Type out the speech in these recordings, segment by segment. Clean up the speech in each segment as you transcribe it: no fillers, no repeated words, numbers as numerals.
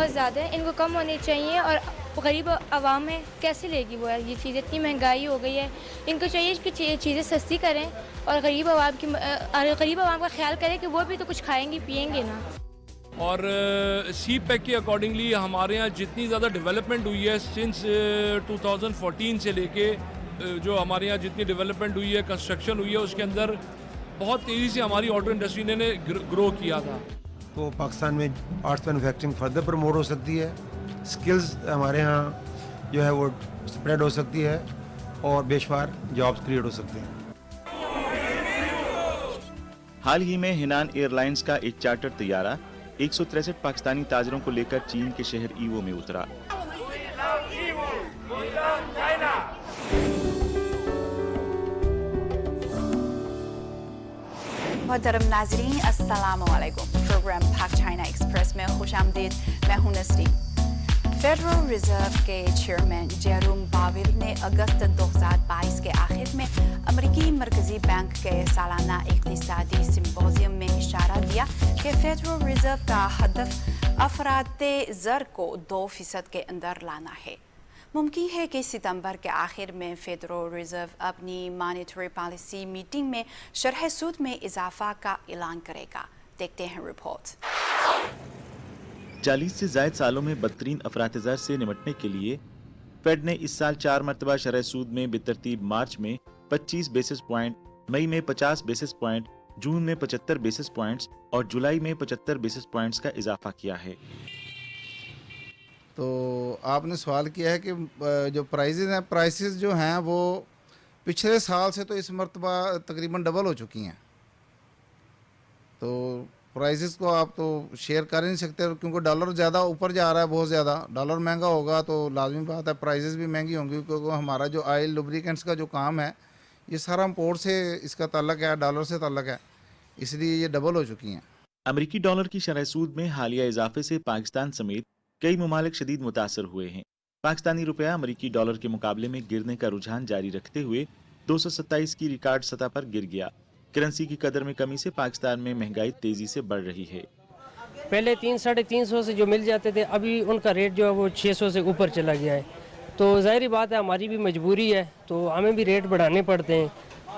بہت زیادہ ہیں، ان کو کم ہونی چاہیے. اور غریب عوام ہے کیسے لے گی وہ یہ چیز؟ اتنی مہنگائی ہو گئی ہے. ان کو چاہیے کہ چیزیں سستی کریں اور غریب عوام کا خیال کریں کہ وہ بھی تو کچھ کھائیں گی پیئیں گے نا. اور سی پیک کے اکارڈنگلی ہمارے یہاں جتنی زیادہ ڈیولپمنٹ ہوئی ہے سنس 2014 سے لے کے جو ہمارے یہاں جتنی ڈیولپمنٹ ہوئی ہے کنسٹرکشن ہوئی ہے اس کے اندر بہت تیزی سے ہماری آٹو انڈسٹری نے گرو کیا تھا. تو پاکستان میں آرٹس مینوفیکچرنگ فردر پروموٹ ہو سکتی ہے، سکلز ہمارے ہاں جو ہے وہ اسپریڈ ہو سکتی ہے اور بے شمار جابس کریٹ ہو سکتے ہیں. حال ہی میں ہنان ایئر لائنز کا ایک چارٹر طیارہ 163 پاکستانی تاجروں کو لے کر چین کے شہر ایوو میں اترا. محترم ناظرین السلام علیکم. پروگرام پاک چائنا ایکسپریس میں خوش آمدید. میں ہوں نسرین. فیڈرل ریزرو کے چیئرمین جیروم پاول نے اگست 2022 کے آخر میں امریکی مرکزی بینک کے سالانہ اقتصادی سمپوزیم میں اشارہ دیا کہ فیڈرل ریزرو کا ہدف افراط زر کو 2% کے اندر لانا ہے. ممکن ہے کہ ستمبر کے آخر میں فیڈرل ریزرو اپنی مانیٹری پالیسی میٹنگ میں شرح سود میں اضافہ کا اعلان کرے گا. دیکھتے ہیں رپورٹ. 40 سے زائد سالوں میں بدترین افراط زر سے نمٹنے کے لیے فیڈ نے اس سال 4 مرتبہ شرح سود میں بترتیب مارچ میں 25 بیسس پوائنٹ، مئی میں 50 بیسس پوائنٹ، جون میں 75 بیسس پوائنٹس اور جولائی میں 75 بیسس پوائنٹس کا اضافہ کیا ہے. تو آپ نے سوال کیا ہے کہ جو پرائسز جو ہیں وہ پچھلے سال سے تو اس مرتبہ تقریباً ڈبل ہو چکی ہیں. تو پرائسز کو آپ تو شیئر کر ہی نہیں سکتے کیونکہ ڈالر زیادہ اوپر جا رہا ہے، بہت زیادہ ڈالر مہنگا ہوگا تو لازمی بات ہے پرائسز بھی مہنگی ہوں گی، کیونکہ ہمارا جو آئل لوبریکنٹس کا جو کام ہے یہ سارا امپورٹ سے اس کا تعلق ہے، ڈالر سے تعلق ہے، اس لیے یہ ڈبل ہو چکی ہیں. امریکی ڈالر کی شرح سود میں حالیہ اضافے سے پاکستان سمیت کئی ممالک شدید متاثر ہوئے ہیں. پاکستانی روپیہ امریکی ڈالر کے مقابلے میں گرنے کا رجحان جاری رکھتے ہوئے 227 کی ریکارڈ سطح پر گر گیا. کرنسی کی قدر میں کمی سے پاکستان میں مہنگائی تیزی سے بڑھ رہی ہے. پہلے 300-350 سے جو مل جاتے تھے ابھی ان کا ریٹ جو ہے وہ 600 سے اوپر چلا گیا ہے. تو ظاہری بات ہے ہماری بھی مجبوری ہے تو ہمیں بھی ریٹ بڑھانے پڑتے ہیں.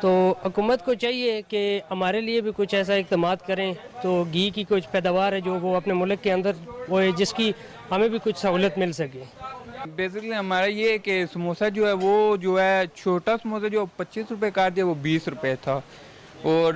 تو حکومت کو چاہیے کہ ہمارے لیے بھی کچھ ایسا اقدامات کریں. تو گھی کی کچھ پیداوار ہے جو وہ اپنے ملک کے اندر وہ ہے جس کی ہمیں بھی کچھ سہولت مل سکے. بیسکلی ہمارا یہ ہے کہ سموسہ جو ہے چھوٹا سموسہ جو 25 روپے کا دیا وہ 20 روپے تھا، اور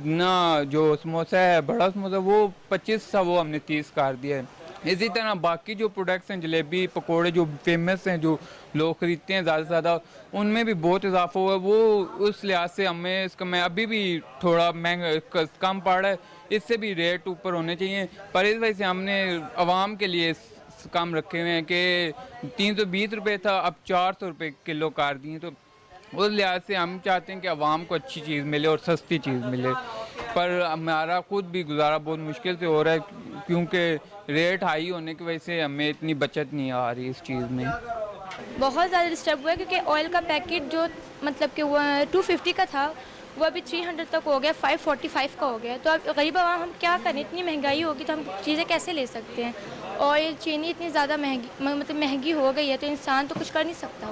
نہ جو سموسہ ہے بڑا سموسہ وہ 25 تھا وہ ہم نے 30 کر دیا ہے. اسی طرح باقی جو پروڈکٹس ہیں جلیبی پکوڑے جو فیمس ہیں جو لوگ خریدتے ہیں زیادہ سے زیادہ ان میں بھی بہت اضافہ ہوا ہے. وہ اس لحاظ سے ہمیں اس کا میں ابھی بھی تھوڑا مہنگا کم پڑ رہا ہے، اس سے بھی ریٹ اوپر ہونے چاہیے. پر اس وجہ سے ہم نے عوام کے لیے کم رکھے ہوئے ہیں کہ 320 روپے تھا اب 400 روپے کلو کر دیے. تو اس لحاظ سے ہم چاہتے ہیں کہ عوام کو اچھی چیز ملے اور سستی چیز ملے. پر ہمارا خود بھی گزارا بہت مشکل سے ہو رہا ہے کیونکہ ریٹ ہائی ہونے کی وجہ سے ہمیں اتنی بچت نہیں آ رہی اس چیز میں. بہت زیادہ ڈسٹرب ہوا ہے کیونکہ آئل کا پیکٹ جو مطلب کہ وہ 250 کا تھا وہ ابھی 300 تک ہو گیا، 545 کا ہو گیا. تو اب غریب عوام ہم کیا کریں؟ اتنی مہنگائی ہوگی تو ہم چیزیں کیسے لے سکتے ہیں؟ آئل چینی اتنی زیادہ مہنگی ہو گئی ہے تو انسان تو کچھ کر نہیں سکتا.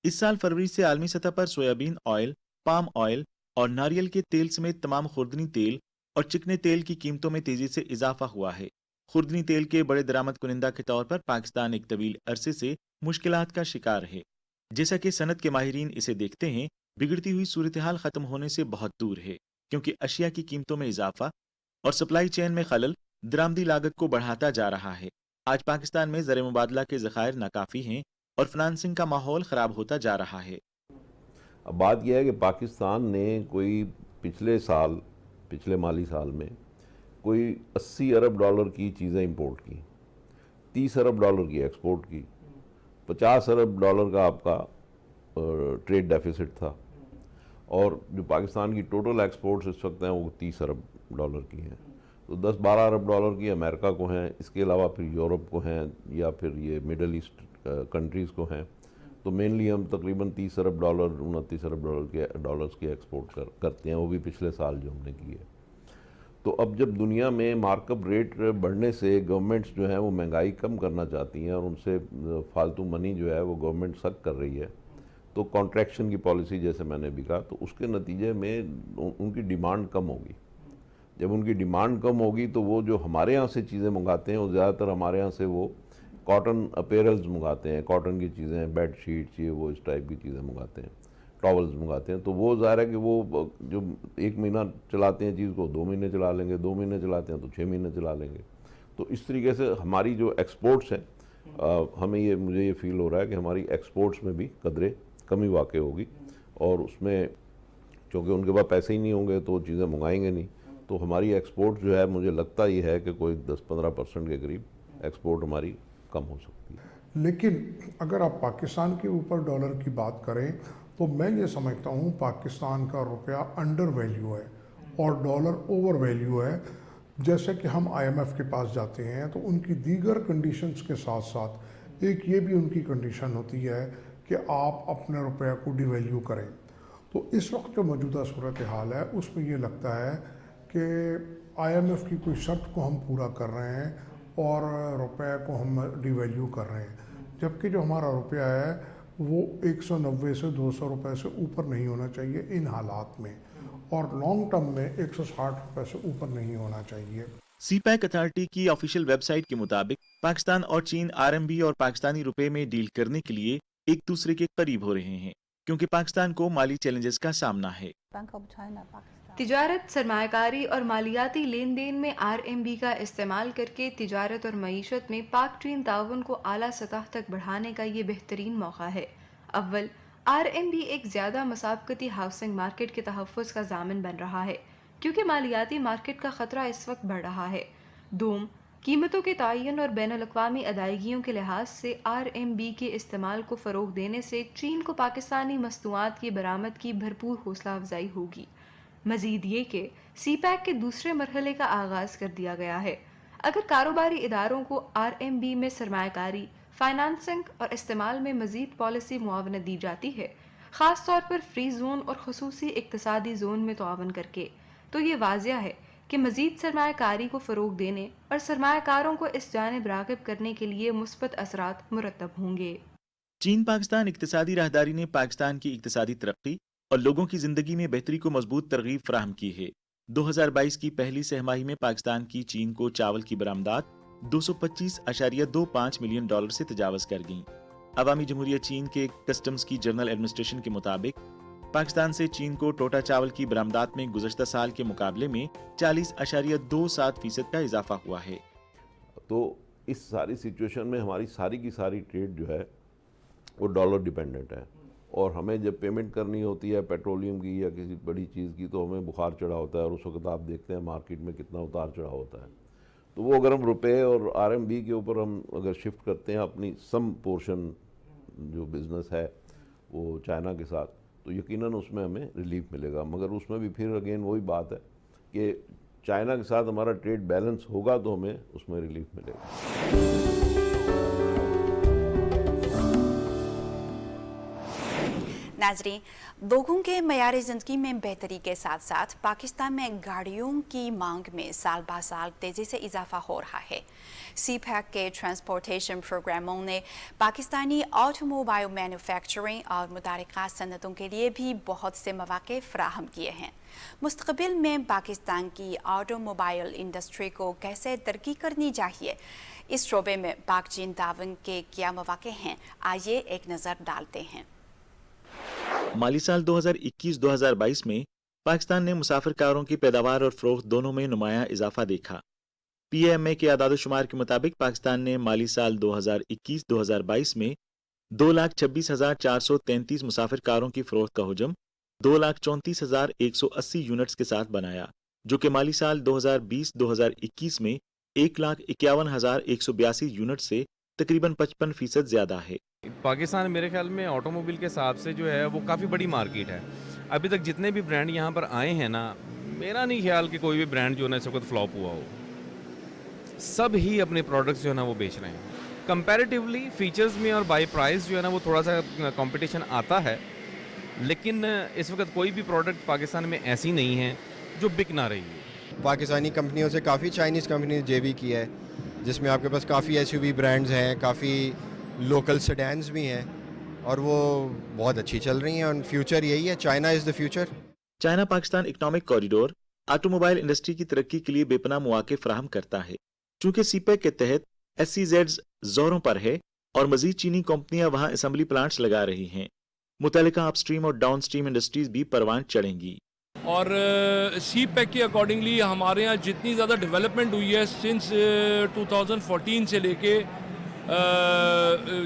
اس سال فروری سے عالمی سطح پر سویابین آئل، پام آئل اور ناریل کے تیل سمیت تمام خوردنی تیل اور چکنے تیل کی قیمتوں میں تیزی سے اضافہ ہوا ہے. خوردنی تیل کے بڑے درآمد کنندہ کے طور پر پاکستان ایک طویل عرصے سے مشکلات کا شکار ہے. جیسا کہ صنعت کے ماہرین اسے دیکھتے ہیں، بگڑتی ہوئی صورتحال ختم ہونے سے بہت دور ہے، کیونکہ اشیاء کی قیمتوں میں اضافہ اور سپلائی چین میں خلل درآمدی لاگت کو بڑھاتا جا رہا ہے. آج پاکستان میں زر مبادلہ کے ذخائر ناکافی ہیں اور فنانسنگ کا ماحول خراب ہوتا جا رہا ہے. اب بات یہ ہے کہ پاکستان نے کوئی پچھلے مالی سال میں کوئی 80 ارب ڈالر کی چیزیں امپورٹ کی، 30 ارب ڈالر کی ایکسپورٹ کی، 50 ارب ڈالر کا آپ کا ٹریڈ ڈیفیسٹ تھا، اور جو پاکستان کی ٹوٹل ایکسپورٹس اس وقت ہیں وہ 30 ارب ڈالر کی ہیں. تو 10-12 ارب ڈالر کی امریکہ کو ہیں، اس کے علاوہ پھر یورپ کو ہیں یا پھر یہ مڈل ایسٹ کنٹریز کو ہیں. تو مینلی ہم تقریباً 30 ارب ڈالر 29 ارب ڈالرز کی ایکسپورٹ کرتے ہیں، وہ بھی پچھلے سال جو ہم نے کی ہے. تو اب جب دنیا میں مارک اپ ریٹ بڑھنے سے گورنمنٹس جو ہیں وہ مہنگائی کم کرنا چاہتی ہیں اور ان سے فالتو منی جو ہے وہ گورنمنٹ سک کر رہی ہے، تو کانٹریکشن کی پالیسی جیسے میں نے بھی کہا، تو اس کے نتیجے میں ان کی ڈیمانڈ کم ہوگی. جب ان کی ڈیمانڈ کم ہوگی تو وہ جو ہمارے ہاں سے چیزیں منگاتے ہیں وہ زیادہ تر ہمارے ہاں سے وہ کاٹن اپیرلز منگاتے ہیں، کاٹن کی چیزیں، بیڈ شیٹس، یہ وہ اس ٹائپ کی چیزیں منگاتے ہیں، ٹاولز منگاتے ہیں. تو وہ ظاہر ہے کہ وہ جو 1 مہینہ چلاتے ہیں چیز کو 2 مہینے چلا لیں گے، 2 مہینے چلاتے ہیں تو 6 مہینے چلا لیں گے. تو اس طریقے سے ہماری جو ایکسپورٹس ہیں، مجھے یہ فیل ہو رہا ہے کہ ہماری ایکسپورٹس میں بھی قدرے کمی واقع ہوگی، اور اس میں چونکہ ان کے پاس پیسے ہی نہیں ہوں گے تو وہ چیزیں منگائیں گے نہیں. تو ہماری ایکسپورٹ جو ہے مجھے لگتا یہ ہے کہ کوئی 10-15% کے قریب ایکسپورٹ ہماری کم ہو سکتی ہے. لیکن اگر آپ پاکستان کے اوپر ڈالر کی بات کریں تو میں یہ سمجھتا ہوں پاکستان کا روپیہ انڈر ویلیو ہے اور ڈالر اوور ویلیو ہے. جیسے کہ ہم IMF کے پاس جاتے ہیں تو ان کی دیگر کنڈیشنز کے ساتھ ساتھ ایک یہ بھی ان کی کنڈیشن ہوتی ہے کہ آپ اپنے روپیہ کو ڈی ویلیو کریں. تو اس وقت جو موجودہ صورتحال ہے اس میں یہ لگتا ہے کہ IMF کی کوئی شرط کو ہم پورا کر رہے ہیں اور روپے کو ہم ڈی ویلیو کر رہے ہیں، جبکہ جو ہمارا روپیہ ہے وہ 190 سے 200 روپے سے اوپر نہیں ہونا چاہیے ان حالات میں، اور لانگ ٹرم میں 160 روپے سے اوپر نہیں ہونا چاہیے. سی پیک اتھارٹی کی آفیشیل ویب سائٹ کے مطابق پاکستان اور چین RMB اور پاکستانی روپے میں ڈیل کرنے کے لیے ایک دوسرے کے قریب ہو رہے ہیں، کیونکہ پاکستان کو مالی چیلنجز کا سامنا ہے. تجارت، سرمایہ کاری اور مالیاتی لین دین میں RMB کا استعمال کر کے تجارت اور معیشت میں پاک چین تعاون کو اعلیٰ سطح تک بڑھانے کا یہ بہترین موقع ہے. اول، RMB ایک زیادہ مسابقتی ہاؤسنگ مارکیٹ کے تحفظ کا ضامن بن رہا ہے کیونکہ مالیاتی مارکیٹ کا خطرہ اس وقت بڑھ رہا ہے. دوم، قیمتوں کے تعین اور بین الاقوامی ادائیگیوں کے لحاظ سے RMB کے استعمال کو فروغ دینے سے چین کو پاکستانی مصنوعات کی برآمد کی بھرپور حوصلہ افزائی ہوگی. مزید یہ کہ سی پیک کے دوسرے مرحلے کا آغاز کر دیا گیا ہے. اگر کاروباری اداروں کو RMB میں سرمایہ کاری، فائنانسنگ اور استعمال میں مزید پالیسی معاونت دی جاتی ہے، خاص طور پر فری زون اور خصوصی اقتصادی زون میں تعاون کر کے، تو یہ واضح ہے کہ مزید سرمایہ کاری کو فروغ دینے اور سرمایہ کاروں کو اس جانب راغب کرنے کے لیے مثبت اثرات مرتب ہوں گے. چین پاکستان اقتصادی راہداری نے پاکستان کی اقتصادی ترقی اور لوگوں کی زندگی میں بہتری کو مضبوط ترغیب فراہم کی ہے. 2022 کی پہلی سہ ماہی میں پاکستان کی چین کو چاول کی برآمدات $225.25 ملین سے تجاوز کر گئیں. عوامی جمہوریہ چین کے کسٹمز کی جنرل ایڈمنسٹریشن کے مطابق پاکستان سے چین کو ٹوٹا چاول کی برآمدات میں گزشتہ سال کے مقابلے میں 40.27% کا اضافہ ہوا ہے. تو اس ساری سچویشن میں ہماری ساری کی ساری ٹریڈ جو ہے وہ ڈالر ڈیپینڈنٹ ہے، اور ہمیں جب پیمنٹ کرنی ہوتی ہے پیٹرولیم کی یا کسی بڑی چیز کی تو ہمیں بخار چڑھا ہوتا ہے، اور اس وقت آپ دیکھتے ہیں مارکیٹ میں کتنا اتار چڑھا ہوتا ہے. تو وہ اگر ہم روپے اور RMB کے اوپر ہم اگر شفٹ کرتے ہیں اپنی سم پورشن جو بزنس ہے وہ چائنا کے ساتھ، تو یقیناً اس میں ہمیں ریلیف ملے گا. مگر اس میں بھی پھر اگین وہی بات ہے کہ چائنا کے ساتھ ہمارا ٹریڈ بیلنس ہوگا تو ہمیں اس میں ریلیف ملے گا. ناظرین، لوگوں کے معیار زندگی میں بہتری کے ساتھ ساتھ پاکستان میں گاڑیوں کی مانگ میں سال بہ سال تیزی سے اضافہ ہو رہا ہے. سی پیک کے ٹرانسپورٹیشن پروگراموں نے پاکستانی آٹو موبائل مینوفیکچرنگ اور متعلقہ صنعتوں کے لیے بھی بہت سے مواقع فراہم کیے ہیں. مستقبل میں پاکستان کی آٹو موبائل انڈسٹری کو کیسے ترقی کرنی چاہیے، اس شعبے میں پاک چین تعاون کے کیا مواقع ہیں، آئیے ایک نظر ڈالتے ہیں. مالی سال 2021-2022 میں پاکستان نے مسافر کاروں کی پیداوار اور فروخت دونوں میں نمایاں اضافہ دیکھا. PMA کے اعداد و شمار کے مطابق پاکستان نے مالی سال 2021-2022 میں 2,26,433 مسافر کاروں کی فروخت کا حجم 2,34,180 یونٹس کے ساتھ بنایا، جو کہ مالی سال 2020-2021 میں 1,51,182 یونٹ سے تقریباً 55% زیادہ ہے. پاکستان میرے خیال میں آٹو موبائل کے حساب سے جو ہے وہ کافی بڑی مارکیٹ ہے. ابھی تک جتنے بھی برانڈ یہاں پر آئے ہیں نا، میرا نہیں خیال کہ کوئی بھی برانڈ جو ہے نا اس وقت فلاپ ہوا ہو. سب ہی اپنے پروڈکٹس جو ہے نا وہ بیچ رہے ہیں. کمپیریٹیولی فیچرز میں اور بائی پرائز جو ہے نا وہ تھوڑا سا کمپٹیشن آتا ہے، لیکن اس وقت کوئی بھی پروڈکٹ پاکستان میں ایسی نہیں ہے جو بک نہ رہی ہے. پاکستانی کمپنیوں سے کافی چائنیز کمپنی جے وی کی ہے، جس میں آپ کے پاس کافی ایس یو وی برانڈز ہیں، کافی لوکل سیڈانز بھی ہیں، اور وہ بہت اچھی چل رہی ہیں، اور فیوچر یہی ہے، China is the future. China Pakistan economic corridor auto mobile industry کی ترقی کے لیے بے پناہ مواقع فراہم کرتا ہے. چونکہ سی پیک کے تحت ایس سی زیڈز زوروں پر ہے اور مزید چینی کمپنیاں وہاں اسمبلی پلانٹس لگا رہی ہیں، متعلقہ اپ اسٹریم اور ڈاؤن اسٹریم انڈسٹریز بھی پروان چڑھیں گی. اور سی پیک کے اکارڈنگلی ہمارے یہاں جتنی زیادہ ڈیولپمنٹ ہوئی ہے سنس 2014 سے لے کے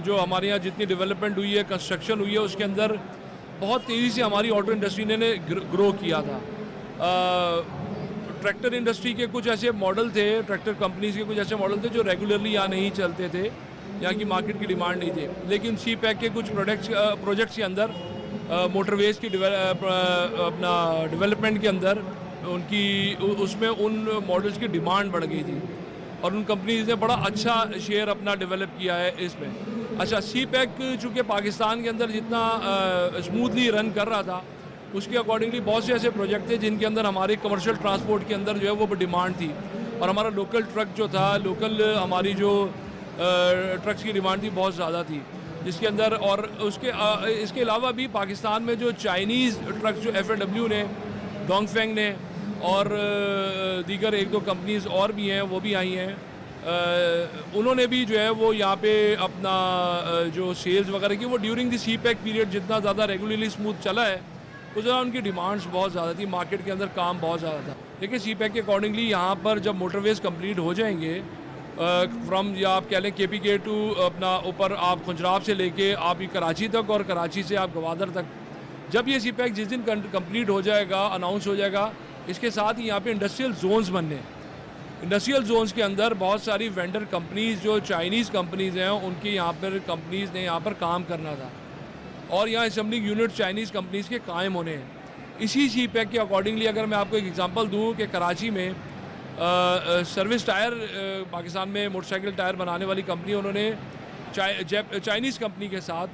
جو ہمارے یہاں جتنی ڈیولپمنٹ ہوئی ہے، کنسٹرکشن ہوئی ہے، اس کے اندر بہت تیزی سے ہماری آٹو انڈسٹری نے گرو کیا تھا. ٹریکٹر انڈسٹری کے کچھ ایسے ماڈل تھے، ٹریکٹر کمپنیز کے کچھ ایسے ماڈل تھے جو ریگولرلی یہاں نہیں چلتے تھے، یہاں کی مارکیٹ کی ڈیمانڈ نہیں تھی. لیکن سی پیک کے کچھ پروجیکٹس کے اندر موٹر ویز کی اپنا ڈیولپمنٹ کے اندر اس میں ان ماڈلس کی ڈیمانڈ بڑھ گئی تھی، اور ان کمپنیز نے بڑا اچھا شیئر اپنا ڈیولپ کیا ہے اس میں. اچھا، سی پیک چونکہ پاکستان کے اندر جتنا اسموتھلی رن کر رہا تھا، اس کے اکارڈنگلی بہت سے ایسے پروجیکٹ تھے جن کے اندر ہماری کمرشل ٹرانسپورٹ کے اندر جو ہے وہ ڈیمانڈ تھی، اور ہمارا لوکل ٹرک جو تھا، لوکل ہماری جو ٹرکس کی ڈیمانڈ تھی بہت زیادہ تھی، جس کے اندر اور اس کے علاوہ بھی پاکستان میں جو چائنیز ٹرک جو ایف اے ڈبلیو نے، ڈونگ فینگ نے، اور دیگر ایک دو کمپنیز اور بھی ہیں وہ بھی آئی ہیں، انہوں نے بھی جو ہے وہ یہاں پہ اپنا جو سیلز وغیرہ کی وہ during the CPEC period جتنا زیادہ ریگولرلی اسموتھ چلا ہے، اس دوران ان کی ڈیمانڈس بہت زیادہ تھی، مارکیٹ کے اندر کام بہت زیادہ تھا. لیکن سی پیک کے اکارڈنگلی یہاں پر جب موٹر ویز کمپلیٹ ہو جائیں گے، فرام یا آپ کہہ لیں کے پی کے ٹو اپنا اوپر آپ خنجراب سے لے کے آپ کراچی تک، اور کراچی سے آپ گوادر تک، جب یہ سی پیک جس دن کمپلیٹ ہو جائے گا، اناؤنس ہو جائے گا، اس کے ساتھ ہی یہاں پہ انڈسٹریل زونز بننے ہیں. انڈسٹریل زونز کے اندر بہت ساری وینڈر کمپنیز جو چائنیز کمپنیز ہیں، ان کی یہاں پر کمپنیز نے یہاں پر کام کرنا تھا، اور یہاں اسمبلنگ یونٹ چائنیز کمپنیز کے قائم ہونے ہیں. اسی سی پیک کے اکارڈنگلی اگر میں آپ کو ایک ایگزامپل دوں کہ کراچی میں سروس ٹائر، پاکستان میں موٹر سائیکل ٹائر بنانے والی کمپنی، انہوں نے چائنیز کمپنی کے ساتھ،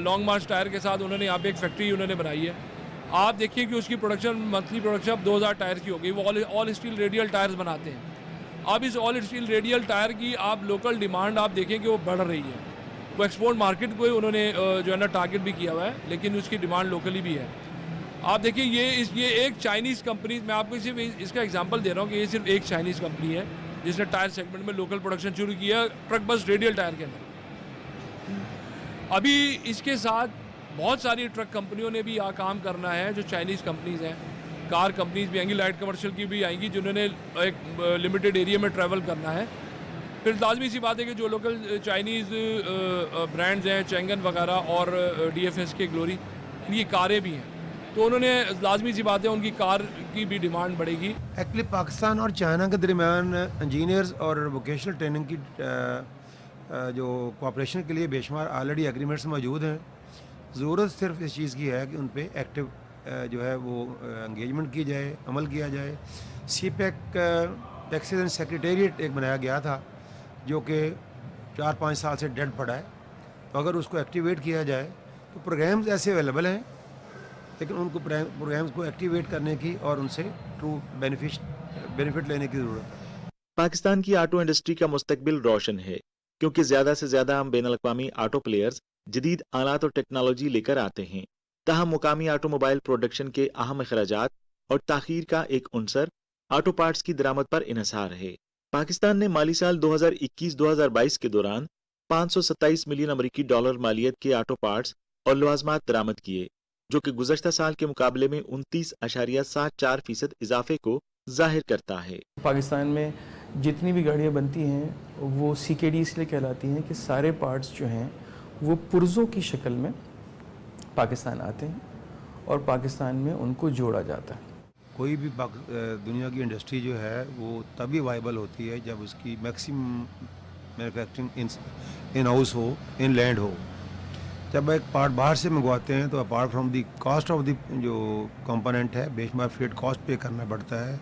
لانگ مارچ ٹائر کے ساتھ انہوں نے یہاں پہ ایک فیکٹری انہوں نے بنائی ہے. آپ دیکھیے کہ اس کی پروڈکشن منتھلی پروڈکشن اب 2000 ٹائر کی ہو گئی. وہ آل اسٹیل ریڈیل ٹائرز بناتے ہیں. اب اس آل اسٹیل ریڈیل ٹائر کی آپ لوکل ڈیمانڈ آپ دیکھیں کہ وہ بڑھ رہی ہے. وہ ایکسپورٹ مارکیٹ کو انہوں نے جو ہے نا ٹارگیٹ بھی کیا ہوا ہے، لیکن اس کی ڈیمانڈ لوکلی بھی ہے. آپ دیکھیں یہ ایک چائنیز کمپنی، میں آپ کو صرف اس کا ایگزامپل دے رہا ہوں کہ یہ صرف ایک چائنیز کمپنی ہے جس نے ٹائر سیگمنٹ میں لوکل پروڈکشن شروع کیا ٹرک بس ریڈیل ٹائر کے اندر. ابھی اس کے ساتھ بہت ساری ٹرک کمپنیوں نے بھی یہاں کام کرنا ہے جو چائنیز کمپنیز ہیں. کار کمپنیز بھی آئیں گی، لائٹ کمرشل کی بھی آئیں گی، جنہوں نے ایک لمیٹڈ ایریا میں ٹریول کرنا ہے. پھر لازمی سی بات ہے کہ جو لوکل چائنیز برانڈز ہیں، چینگن وغیرہ اور ڈی ایف ایس کے گلوری، ان کی کاریں بھی ہیں، تو انہوں نے لازمی سی بات ہے ان کی کار کی بھی ڈیمانڈ بڑھے گی. ایکچولی پاکستان اور چائنا کے درمیان انجینئرز اور ووکیشنل ٹریننگ کی جو کوآپریشن کے لیے بے شمار آلریڈی ایگریمنٹس موجود ہیں. ضرورت صرف اس چیز کی ہے کہ ان پہ ایکٹیو جو ہے وہ انگیجمنٹ کی جائے، عمل کیا جائے. سی پیک ٹیکسز اینڈ سیکریٹریٹ ایک بنایا گیا تھا جو کہ 4-5 سال سے ڈیڈ پڑا ہے، تو اگر اس کو ایکٹیویٹ کیا جائے تو پروگرامز ایسے اویلیبل ہیں، لیکن ان کو پروگرامز کو ایکٹیویٹ کرنے کی اور ان سے ٹرو بینیفٹ لینے کی ضرورت ہے. پاکستان کی آٹو انڈسٹری کا مستقبل روشن ہے، کیونکہ زیادہ سے زیادہ ہم بین الاقوامی آٹو پلیئرز جدید آلات اور ٹیکنالوجی لے کر آتے ہیں. تاہم مقامی آٹو موبائل پروڈکشن کے اہم اخراجات اور تاخیر کا ایک عنصر آٹو پارٹس کی درآمد پر انحصار ہے. پاکستان نے مالی سال 2021-2022 کے دوران 527 ملین امریکی ڈالر مالیت کے آٹو پارٹس اور لوازمات درآمد کیے، جو کہ گزشتہ سال کے مقابلے میں 29.74% اضافے کو ظاہر کرتا ہے. پاکستان میں جتنی بھی گاڑیاں بنتی ہیں وہ سی کے ڈی اس لیے کہلاتی ہیں کہ سارے پارٹس جو ہیں وہ پرزوں کی شکل میں پاکستان آتے ہیں اور پاکستان میں ان کو جوڑا جاتا ہے. کوئی بھی دنیا کی انڈسٹری جو ہے وہ تبھی وائبل ہوتی ہے جب اس کی میکسیمم مینوفیکچرنگ ان ہاؤس ہو، ان لینڈ ہو. جب ایک پارٹ باہر سے منگواتے ہیں تو apart from the cost of the جو کمپوننٹ ہے، بے شمار فریٹ کاسٹ پے کرنا پڑتا ہے،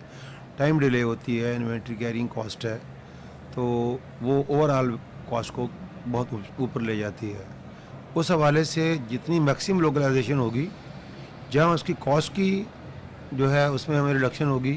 ٹائم ڈیلے ہوتی ہے، انوینٹری کیرنگ کاسٹ ہے، تو وہ اوور آل کاسٹ کو بہت اوپر لے جاتی ہے. اس حوالے سے جتنی میکسیمم لوکلائزیشن ہوگی، جہاں اس کی کاسٹ کی جو ہے اس میں ہمیں ریڈکشن ہوگی،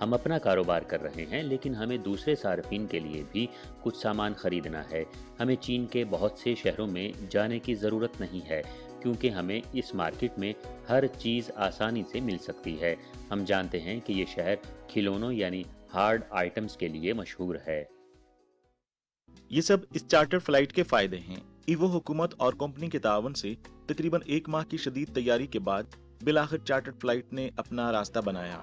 ہم اپنا کاروبار کر رہے ہیں لیکن ہمیں دوسرے صارفین کے لیے بھی کچھ سامان خریدنا ہے۔ ہمیں چین کے بہت سے شہروں میں جانے کی ضرورت نہیں ہے کیونکہ ہمیں اس مارکیٹ میں ہر چیز آسانی سے مل سکتی ہے۔ ہم جانتے ہیں کہ یہ شہر کھلونوں یعنی ہارڈ آئٹمز کے لیے مشہور ہے۔ یہ سب اس چارٹر فلائٹ کے فائدے ہیں۔ ایوو حکومت اور کمپنی کے تعاون سے تقریباً 1 ماہ کی شدید تیاری کے بعد بالآخر چارٹر فلائٹ نے اپنا راستہ بنایا۔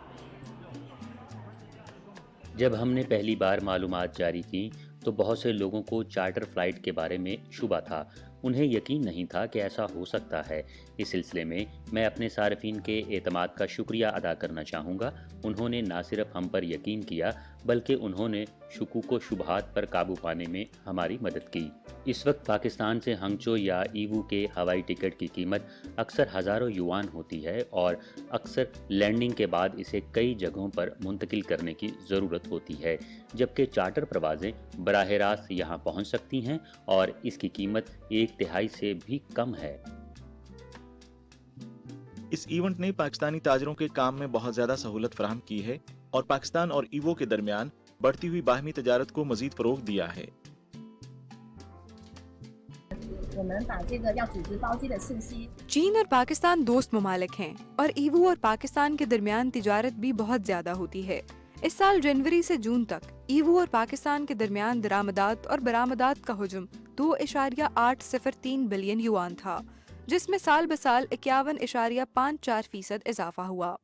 جب ہم نے پہلی بار معلومات جاری کی تو بہت سے لوگوں کو چارٹر فلائٹ کے بارے میں شبہ تھا۔ انہیں یقین نہیں تھا کہ ایسا ہو سکتا ہے۔ اس سلسلے میں میں اپنے صارفین کے اعتماد کا شکریہ ادا کرنا چاہوں گا۔ انہوں نے نہ صرف ہم پر یقین کیا بلکہ انہوں نے شکوک و شبہات پر قابو پانے میں ہماری مدد کی۔ اس وقت پاکستان سے ہنگچو یا ایوو کے ہوائی ٹکٹ کی قیمت اکثر ہزاروں یوان ہوتی ہے اور اکثر لینڈنگ کے بعد اسے کئی جگہوں پر منتقل کرنے کی ضرورت ہوتی ہے، جبکہ چارٹر پروازیں براہ راست یہاں پہنچ سکتی ہیں اور اس کی قیمت 1/3 سے بھی کم ہے۔ اس ایونٹ نے پاکستانی تاجروں کے کام میں بہت زیادہ سہولت فراہم کی ہے اور پاکستان اور ایوو کے درمیان بڑھتی ہوئی باہمی تجارت کو مزید فروغ دیا ہے۔ چین اور پاکستان دوست ممالک ہیں اور ایوو اور پاکستان کے درمیان تجارت بھی بہت زیادہ ہوتی ہے۔ اس سال جنوری سے جون تک ایوو اور پاکستان کے درمیان درآمدات اور برآمدات کا حجم 2.803 بلین یوان تھا، جس میں سال بسال 51.54% اضافہ ہوا۔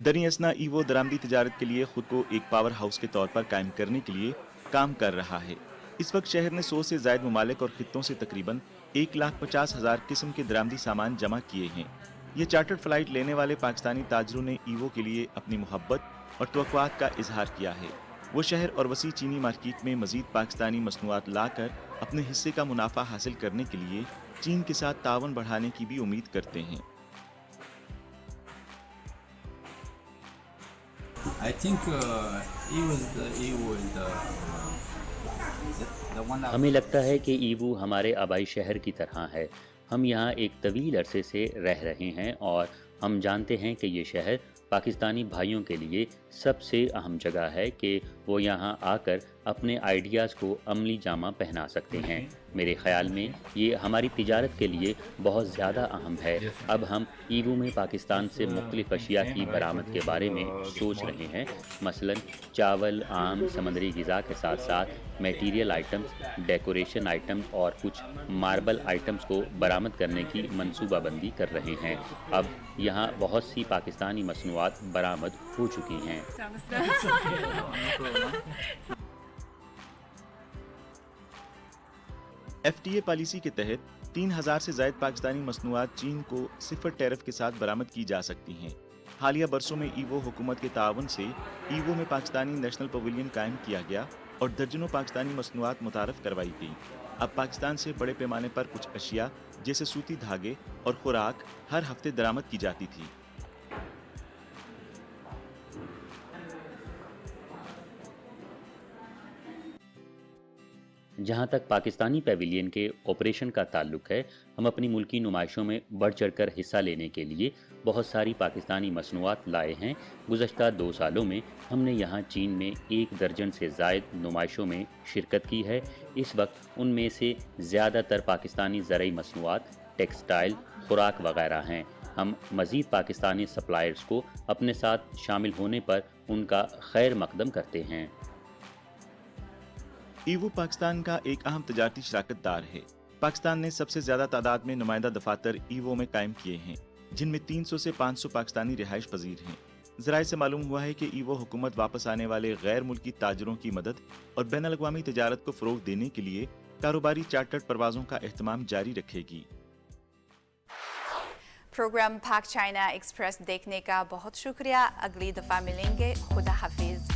دریں اثنا ایوو درآمدی تجارت کے لیے خود کو ایک پاور ہاؤس کے طور پر قائم کرنے کے لیے کام کر رہا ہے۔ اس وقت شہر نے 100 سے زائد ممالک اور خطوں سے تقریباً 1,50,000 قسم کے درآمدی سامان جمع کیے ہیں۔ یہ چارٹر فلائٹ لینے والے پاکستانی تاجروں نے ایوو کے لیے اپنی محبت اور توقعات کا اظہار کیا ہے۔ وہ شہر اور وسیع چینی مارکیٹ میں مزید پاکستانی مصنوعات لا کر اپنے حصے کا منافع حاصل کرنے کے لیے چین کے ساتھ تعاون بڑھانے کی بھی امید کرتے ہیں۔ ہمیں لگتا ہے کہ ایوو ہمارے آبائی شہر کی طرح ہے۔ ہم یہاں ایک طویل عرصے سے رہ رہے ہیں اور ہم جانتے ہیں کہ یہ شہر پاکستانی بھائیوں کے لیے سب سے اہم جگہ ہے کہ وہ یہاں آ کر اپنے آئیڈیاز کو عملی جامہ پہنا سکتے ہیں۔ میرے خیال میں یہ ہماری تجارت کے لیے بہت زیادہ اہم ہے۔ اب ہم ایوو میں پاکستان سے مختلف اشیاء کی برآمد کے بارے میں سوچ رہے ہیں، مثلا چاول، آم، سمندری غذا کے ساتھ ساتھ میٹیریل آئٹمز، ڈیکوریشن آئٹمز اور کچھ ماربل آئٹمز کو برآمد کرنے کی منصوبہ بندی کر رہے ہیں۔ اب یہاں بہت سی پاکستانی مصنوعات برآمد ہو چکی ہیں۔ FTA پالیسی کے تحت 3,000 سے زائد پاکستانی مصنوعات چین کو صفر ٹیرف کے ساتھ برآمد کی جا سکتی ہیں۔ حالیہ برسوں میں ایوو حکومت کے تعاون سے ایوو میں پاکستانی نیشنل پویلین قائم کیا گیا اور درجنوں پاکستانی مصنوعات متعارف کروائی گئی۔ اب پاکستان سے بڑے پیمانے پر کچھ اشیاء جیسے سوتی دھاگے اور خوراک ہر ہفتے درآمد کی جاتی تھی۔ جہاں تک پاکستانی پیویلین کے آپریشن کا تعلق ہے، ہم اپنی ملکی نمائشوں میں بڑھ چڑھ کر حصہ لینے کے لیے بہت ساری پاکستانی مصنوعات لائے ہیں۔ گزشتہ 2 سالوں میں ہم نے یہاں چین میں 1 درجن سے زائد نمائشوں میں شرکت کی ہے۔ اس وقت ان میں سے زیادہ تر پاکستانی زرعی مصنوعات، ٹیکسٹائل، خوراک وغیرہ ہیں۔ ہم مزید پاکستانی سپلائرز کو اپنے ساتھ شامل ہونے پر ان کا خیر مقدم کرتے ہیں۔ ایوو پاکستان کا ایک اہم تجارتی شراکت دار ہے۔ پاکستان نے سب سے زیادہ تعداد میں نمائندہ دفاتر ایوو میں قائم کیے ہیں، جن میں 300 سے 500 پاکستانی رہائش پذیر ہیں۔ ذرائع سے معلوم ہوا ہے کہ ایوو حکومت واپس آنے والے غیر ملکی تاجروں کی مدد اور بین الاقوامی تجارت کو فروغ دینے کے لیے کاروباری چارٹرڈ پروازوں کا اہتمام جاری رکھے گی۔ پروگرام پاک چائنا ایکسپریس دیکھنے کا بہت شکریہ۔ اگلی دفعہ ملیں گے۔ خدا حافظ۔